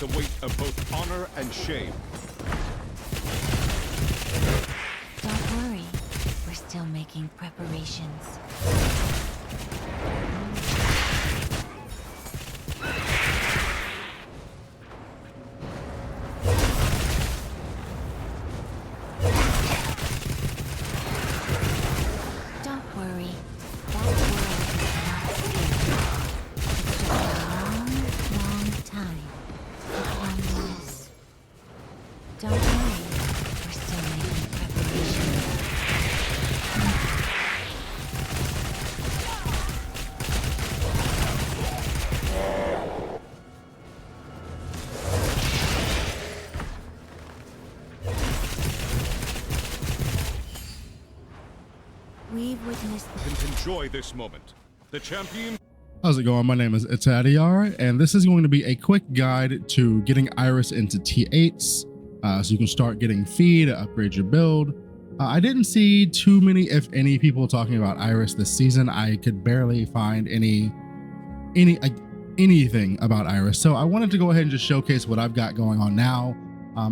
the weight of both honor and shame. Don't worry, we're still making preparations. Don't worry, that world is not scary. It's just a long time to come this. Don't worry, we're still making preparations. We've witnessed Enjoy this moment. The champion. How's it going? My name is Itadiar, and this is going to be a quick guide to getting Iris into T8's, so you can start getting feed, upgrade your build. I didn't see too many, if any, people talking about Iris this season. I could barely find anything about Iris, so I wanted to go ahead and just showcase what I've got going on now.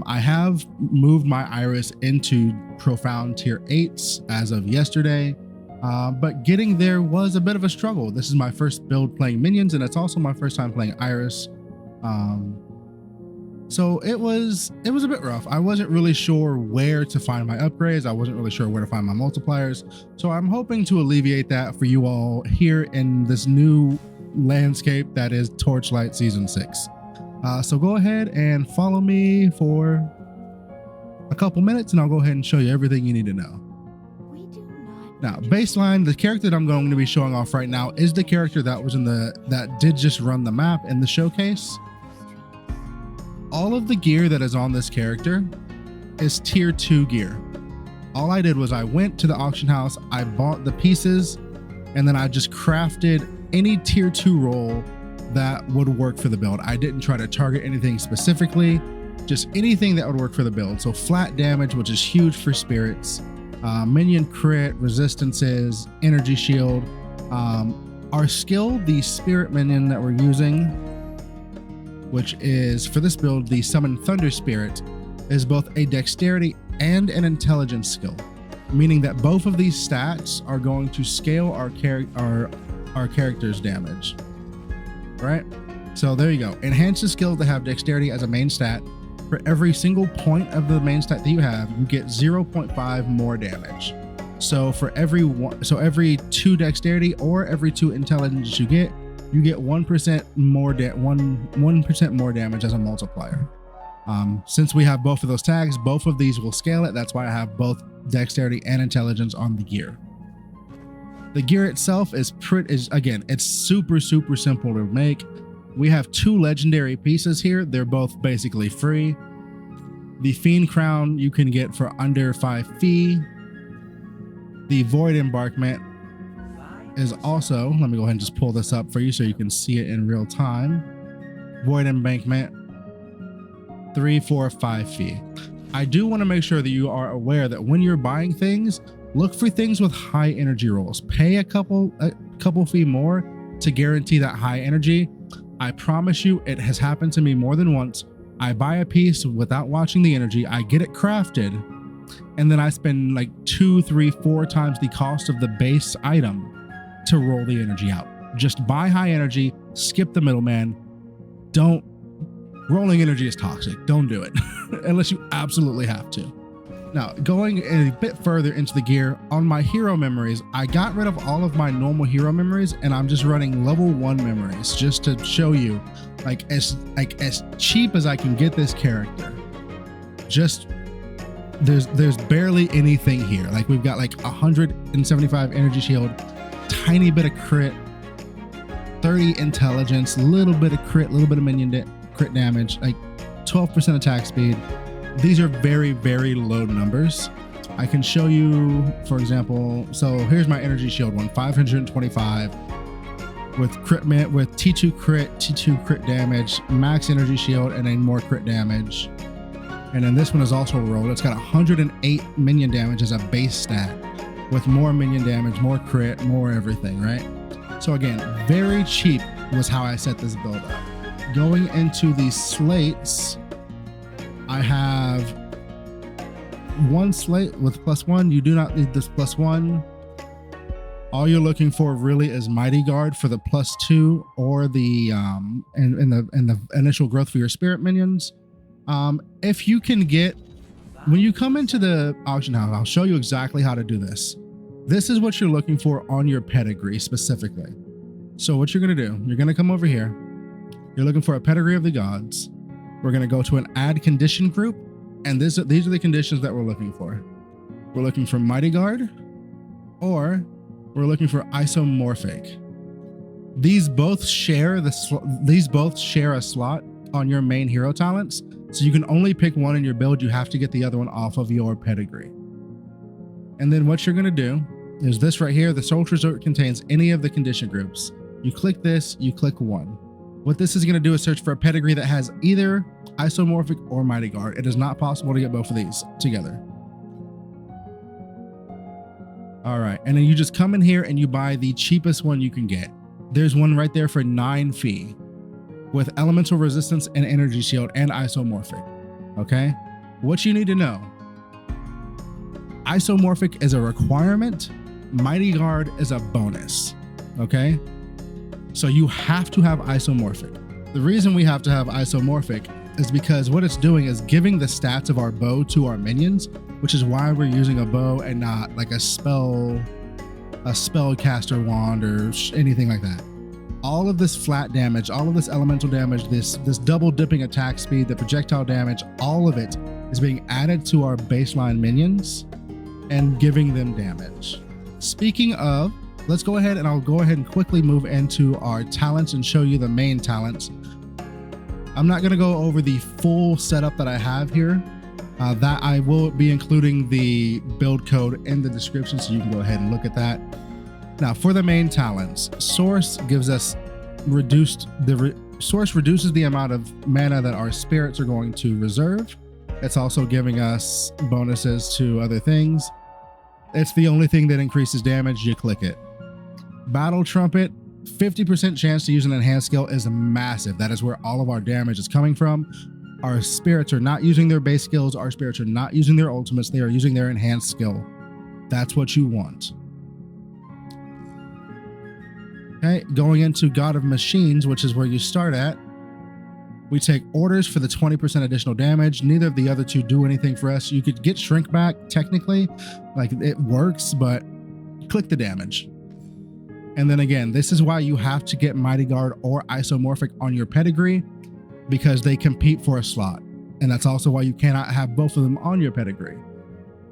I have moved my Iris into Profound Tier 8s as of yesterday. But getting there was a bit of a struggle. This is my first build playing minions, and it's also my first time playing Iris. So it was a bit rough. I wasn't really sure where to find my upgrades. I wasn't really sure where to find my multipliers. So I'm hoping to alleviate that for you all here in this new landscape that is Torchlight Season 6. So go ahead and follow me for a couple minutes, and I'll go ahead and show you everything you need to know. Now, baseline, the character that I'm going to be showing off right now is the character that was in that did just run the map in the showcase. All of the gear that is on this character is tier 2 gear. All I did was I went to the auction house, I bought the pieces, and then I just crafted any tier 2 role that would work for the build. I didn't try to target anything specifically, just anything that would work for the build. So flat damage, which is huge for spirits, minion crit, resistances, energy shield. Our skill, the spirit minion that we're using, which is for this build, the Summon Thunder Spirit, is both a dexterity and an intelligence skill, meaning that both of these stats are going to scale our character's damage. Right? So there you go. Enhance the skill to have dexterity as a main stat. For every single point of the main stat that you have, you get 0.5 more damage. So for every 2 dexterity or every 2 intelligence you get 1% more 1% more damage as a multiplier. Since we have both of those tags, both of these will scale it. That's why I have both dexterity and intelligence on the gear. The gear itself is again, it's super simple to make. We have 2 legendary pieces here. They're both basically free. The Fiend Crown you can get for under 5 fee. The Void Embarkment is also, let me go ahead and just pull this up for you so you can see it in real time. Void Embankment, 3, 4, 5 fee. I do want to make sure that you are aware that when you're buying things, look for things with high energy rolls. Pay a couple fee more to guarantee that high energy. I promise you, it has happened to me more than once. I buy a piece without watching the energy, I get it crafted, and then I spend like 2, 3, 4 times the cost of the base item to roll the energy out. Just buy high energy, skip the middleman. Rolling energy is toxic. Don't do it unless you absolutely have to. Now, going a bit further into the gear, on my hero memories, I got rid of all of my normal hero memories, and I'm just running level 1 memories just to show you, as cheap as I can get this character. Just there's barely anything here. Like, we've got like 175 energy shield, tiny bit of crit, 30 intelligence, little bit of crit, little bit of minion crit damage, like 12% attack speed. These are very low numbers. I can show you, for example, so here's my energy shield one, 525 with T2 crit damage, max energy shield, and then more crit damage. And then this one is also rolled. It's got 108 minion damage as a base stat with more minion damage, more crit, more everything, right? So again, very cheap was how I set this build up. going into the slates, I have one slate with +1. You do not need this +1. All you're looking for really is Mighty Guard for the +2 or the in the initial growth for your spirit minions. If you can get, when you come into the auction house, I'll show you exactly how to do this. This is what you're looking for on your pedigree specifically. So what you're gonna do, you're gonna come over here. You're looking for a pedigree of the gods. We're gonna go to an add condition group, and these are the conditions that we're looking for. We're looking for Mighty Guard, or we're looking for isomorphic. These both share a slot on your main hero talents, so you can only pick one in your build. You have to get the other one off of your pedigree. And then what you're gonna do is this right here. The Soul Resort contains any of the condition groups. You click this, you click one. What this is gonna do is search for a pedigree that has either isomorphic or Mighty Guard. It is not possible to get both of these together. All right, and then you just come in here and you buy the cheapest one you can get. There's one right there for 9 fee with elemental resistance and energy shield and isomorphic. Okay, what you need to know: isomorphic is a requirement, Mighty Guard is a bonus. Okay, so you have to have isomorphic. The reason we have to have isomorphic is because what it's doing is giving the stats of our bow to our minions, which is why we're using a bow and not like a spellcaster wand or anything like that. All of this flat damage, all of this elemental damage, this double dipping attack speed, the projectile damage, all of it is being added to our baseline minions and giving them damage. Speaking of, let's go ahead and I'll go ahead and quickly move into our talents and show you the main talents. I'm not going to go over the full setup that I have here. That I will be including the build code in the description, so you can go ahead and look at that. Now for the main talents, Source gives us Source reduces the amount of mana that our spirits are going to reserve. It's also giving us bonuses to other things. It's the only thing that increases damage. You click it. Battle Trumpet, 50% chance to use an enhanced skill is massive. That is where all of our damage is coming from. Our spirits are not using their base skills. Our spirits are not using their ultimates. They are using their enhanced skill. That's what you want. Okay, going into God of Machines, which is where you start at. We take orders for the 20% additional damage. Neither of the other two do anything for us. You could get shrink back technically, like it works, but click the damage. And then again, this is why you have to get Mighty Guard or isomorphic on your pedigree, because they compete for a slot. And that's also why you cannot have both of them on your pedigree.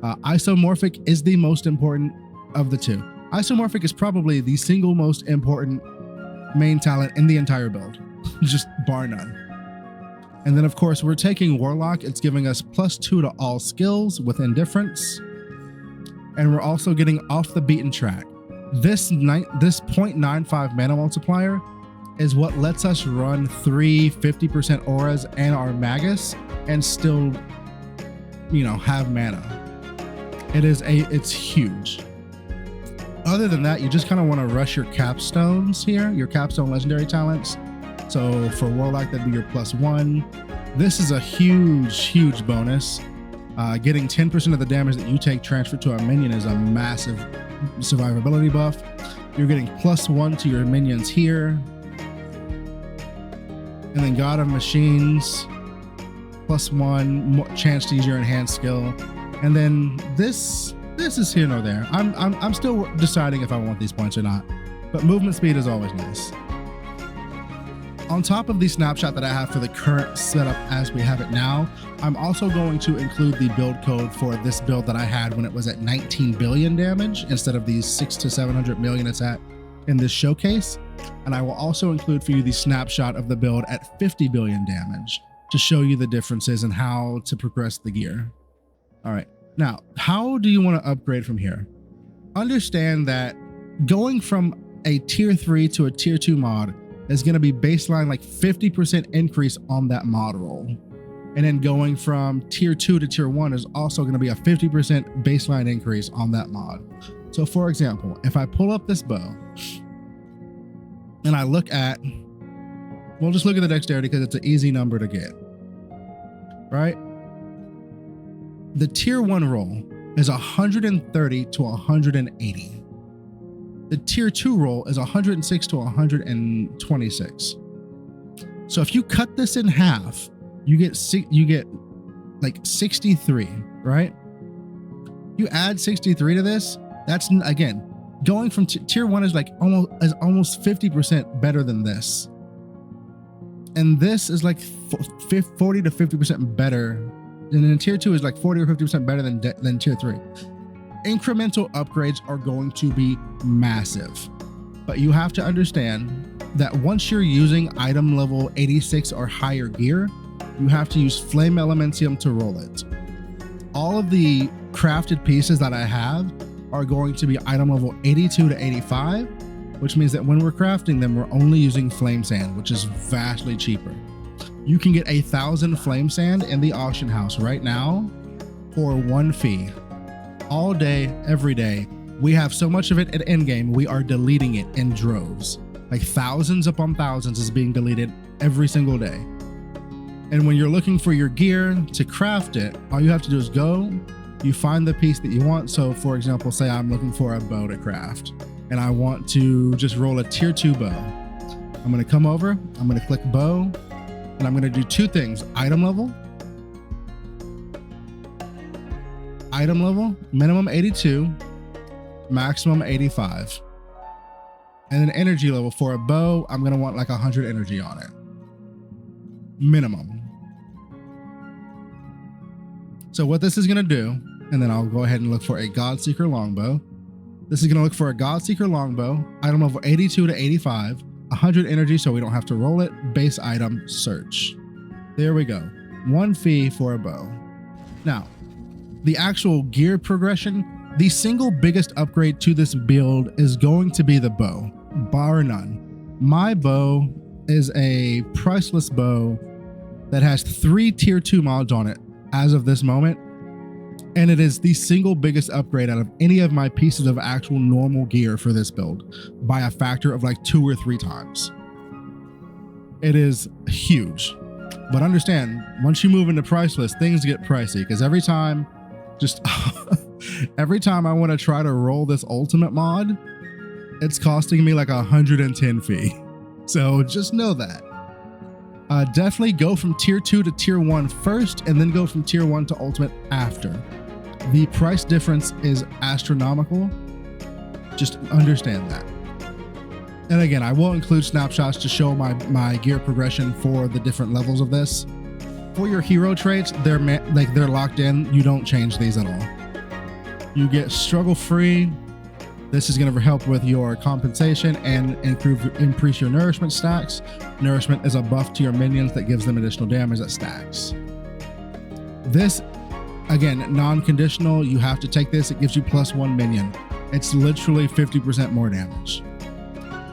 Isomorphic is the most important of the two. Isomorphic is probably the single most important main talent in the entire build, just bar none. And then of course we're taking Warlock. It's giving us +2 to all skills with indifference. And we're also getting off the beaten track. This 0.95 mana multiplier is what lets us run 3 50% auras and our Magus and still, have mana. It's huge. Other than that, you just kind of want to rush your capstones here, your capstone legendary talents. So for Warlock, that'd be your +1. This is a huge bonus. Getting 10% of the damage that you take transferred to a minion is a massive survivability buff. You're getting +1 to your minions here. And then God of Machines, +1 chance to use your enhanced skill. And then this is here nor there. I'm still deciding if I want these points or not, but movement speed is always nice. On top of the snapshot that I have for the current setup as we have it now, I'm also going to include the build code for this build that I had when it was at 19 billion damage instead of these 600 to 700 million it's at in this showcase. And I will also include for you the snapshot of the build at 50 billion damage to show you the differences and how to progress the gear. All right, now, how do you want to upgrade from here? Understand that going from a tier 3 to a tier 2 mod is going to be baseline like 50% increase on that mod roll. And then going from tier 2 to tier 1 is also going to be a 50% baseline increase on that mod. So for example, if I pull up this bow and I look at We'll just look at the dexterity because it's an easy number to get, right? The tier 1 roll is 130 to 180. The tier 2 roll is 106 to 126. So if you cut this in half, you get like 63, right? You add 63 to this, that's again going from tier 1 is like almost 50% better than this. And this is like 40 to 50% better. And then tier 2 is like 40 or 50% better than tier 3. Incremental upgrades are going to be massive, but you have to understand that once you're using item level 86 or higher gear, you have to use Flame Elementium to roll it. All of the crafted pieces that I have are going to be item level 82 to 85, which means that when we're crafting them, we're only using flame sand, which is vastly cheaper. You can get 1,000 flame sand in the auction house right now for 1 fee. All day, every day. We have so much of it at endgame, we are deleting it in droves. Like thousands upon thousands is being deleted every single day. And when you're looking for your gear to craft it, all you have to do is go, you find the piece that you want. So for example, say I'm looking for a bow to craft and I want to just roll a tier 2 bow. I'm gonna come over, I'm gonna click bow, and I'm gonna do 2 things: item level, minimum 82, maximum 85. And then energy level for a bow, I'm gonna want like 100 energy on it, minimum. So what this is gonna do, and then I'll go ahead and look for a Godseeker longbow. This is gonna look for a Godseeker longbow, item level 82 to 85, 100 energy so we don't have to roll it, base item, search. There we go, 1 fee for a bow. Now, the actual gear progression, the single biggest upgrade to this build is going to be the bow, bar none. My bow is a priceless bow that has 3 tier 2 mods on it as of this moment, and it is the single biggest upgrade out of any of my pieces of actual normal gear for this build by a factor of like 2 or 3 times. It is huge, but understand, once you move into priceless, things get pricey because every time I want to try to roll this ultimate mod, it's costing me like 110 fee. So just know that. Definitely go from tier 2 to tier 1 first, and then go from tier 1 to ultimate after. The price difference is astronomical. Just understand that. And again, I will include snapshots to show my gear progression for the different levels of this. For your hero traits, they're locked in. You don't change these at all. You get struggle free. This is going to help with your compensation and increase your nourishment stacks. Nourishment is a buff to your minions that gives them additional damage that stacks. This, again, non-conditional. You have to take this. It gives you +1 minion. It's literally 50% more damage.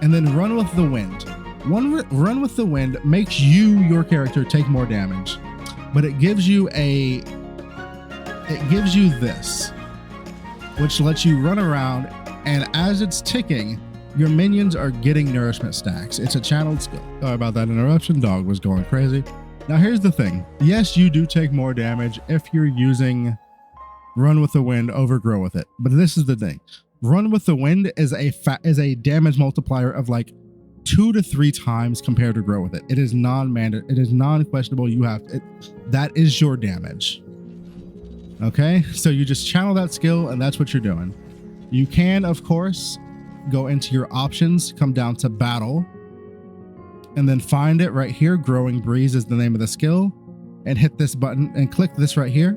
And then Run with the Wind. Run with the Wind makes your character take more damage, but it gives you this, which lets you run around, and as it's ticking, your minions are getting nourishment stacks. It's a channeled skill. Sorry about that interruption. Dog was going crazy. Now here's the thing. Yes, you do take more damage if you're using Run with the Wind over Grow with it. But this is the thing. Run with the Wind is a damage multiplier of like 2 to 3 times compared to Grow with it. It is non-mandatory. It is non-questionable. You have it. That is your damage. Okay, so you just channel that skill, and that's what you're doing. You can, of course, go into your options, come down to battle, and then find it right here. Growing Breeze is the name of the skill, and hit this button and click this right here.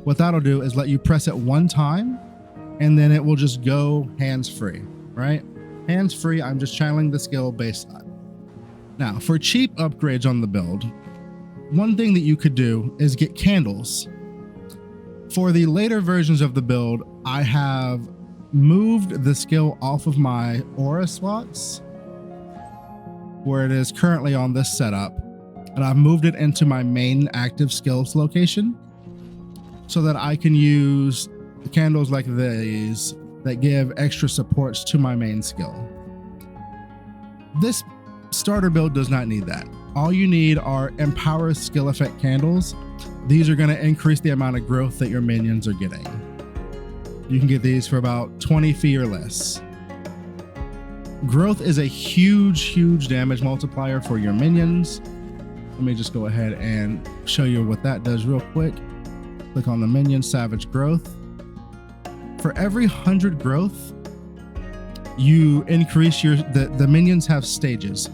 What that'll do is let you press it 1 time, and then it will just go hands-free, right? Hands-free, I'm just channeling the skill baseline. Now, for cheap upgrades on the build, one thing that you could do is get candles. For the later versions of the build, I have moved the skill off of my aura slots, where it is currently on this setup, and I've moved it into my main active skills location so that I can use candles like these that give extra supports to my main skill. This starter build does not need that. All you need are Empower skill effect candles. These are going to increase the amount of growth that your minions are getting. You can get these for about 20 fee or less. Growth is a huge damage multiplier for your minions. Let me just go ahead and show you what that does real quick. Click on the minion Savage Growth. For every 100 growth, you increase the minions have stages.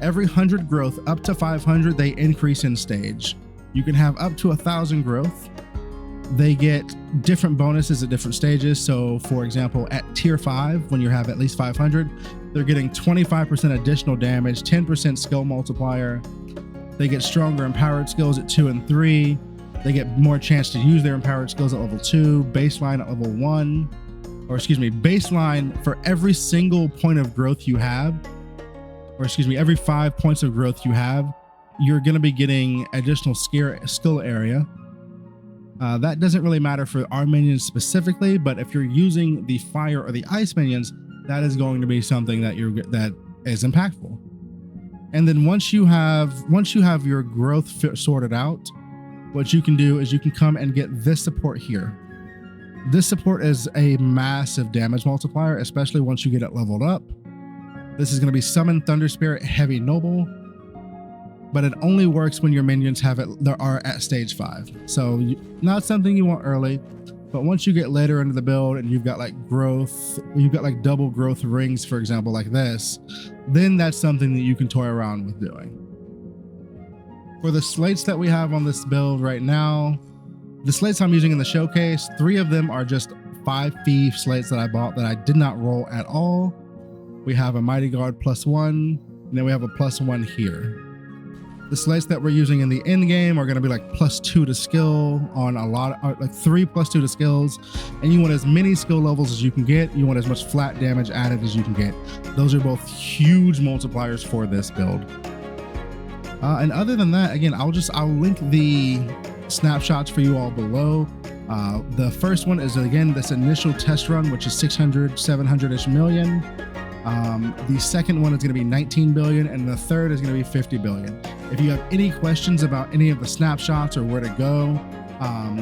Every 100 growth up to 500, they increase in stage. You can have up to 1,000 growth. They get different bonuses at different stages. So for example, at tier 5, when you have at least 500, they're getting 25% additional damage, 10% skill multiplier. They get stronger empowered skills at 2 and 3. They get more chance to use their empowered skills at level 2, baseline at level 1, or excuse me, baseline for every single point of growth you have, or excuse me, every 5 points of growth you have, you're going to be getting additional skill area. That doesn't really matter for our minions specifically, but if you're using the fire or the ice minions, that is going to be something that is impactful. And then once you have your growth sorted out, what you can do is you can come and get this support here. This support is a massive damage multiplier, especially once you get it leveled up. This is going to be Summon Thunder Spirit Heavy Noble, but it only works when your minions are at stage 5. So not something you want early, but once you get later into the build and you've got like growth, you've got like double growth rings, for example, like this, then that's something that you can toy around with doing. For the slates that we have on this build right now, the slates I'm using in the showcase, 3 of them are just 5 fee slates that I bought that I did not roll at all. We have a Mighty Guard +1, and then we have a +1 here. The slates that we're using in the end game are going to be like +2 to skill on a lot, like 3 +2 to skills, and you want as many skill levels as you can get. You want as much flat damage added as you can get. Those are both huge multipliers for this build. And other than that, again, I'll link the snapshots for you all below. The first one is again this initial test run, which is 600, 700-ish million. The second one is going to be 19 billion, and the third is going to be 50 billion. If you have any questions about any of the snapshots or where to go,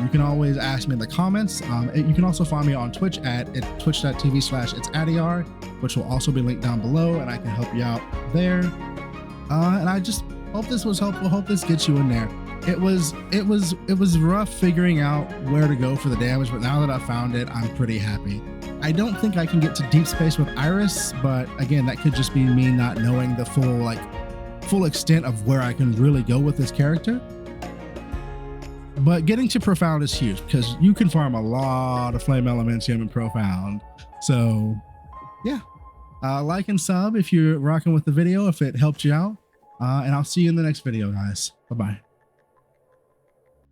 you can always ask me in the comments. You can also find me on Twitch at twitch.tv/itsADR, which will also be linked down below, and I can help you out there. And I just hope this was helpful. Hope this gets you in there. It was rough figuring out where to go for the damage, but now that I found it, I'm pretty happy. I don't think I can get to deep space with Iris, but again, that could just be me not knowing the full extent of where I can really go with this character. But getting to Profound is huge because you can farm a lot of Flame Elementium in Profound. So yeah, like and sub if you're rocking with the video, if it helped you out. And I'll see you in the next video, guys. Bye-bye.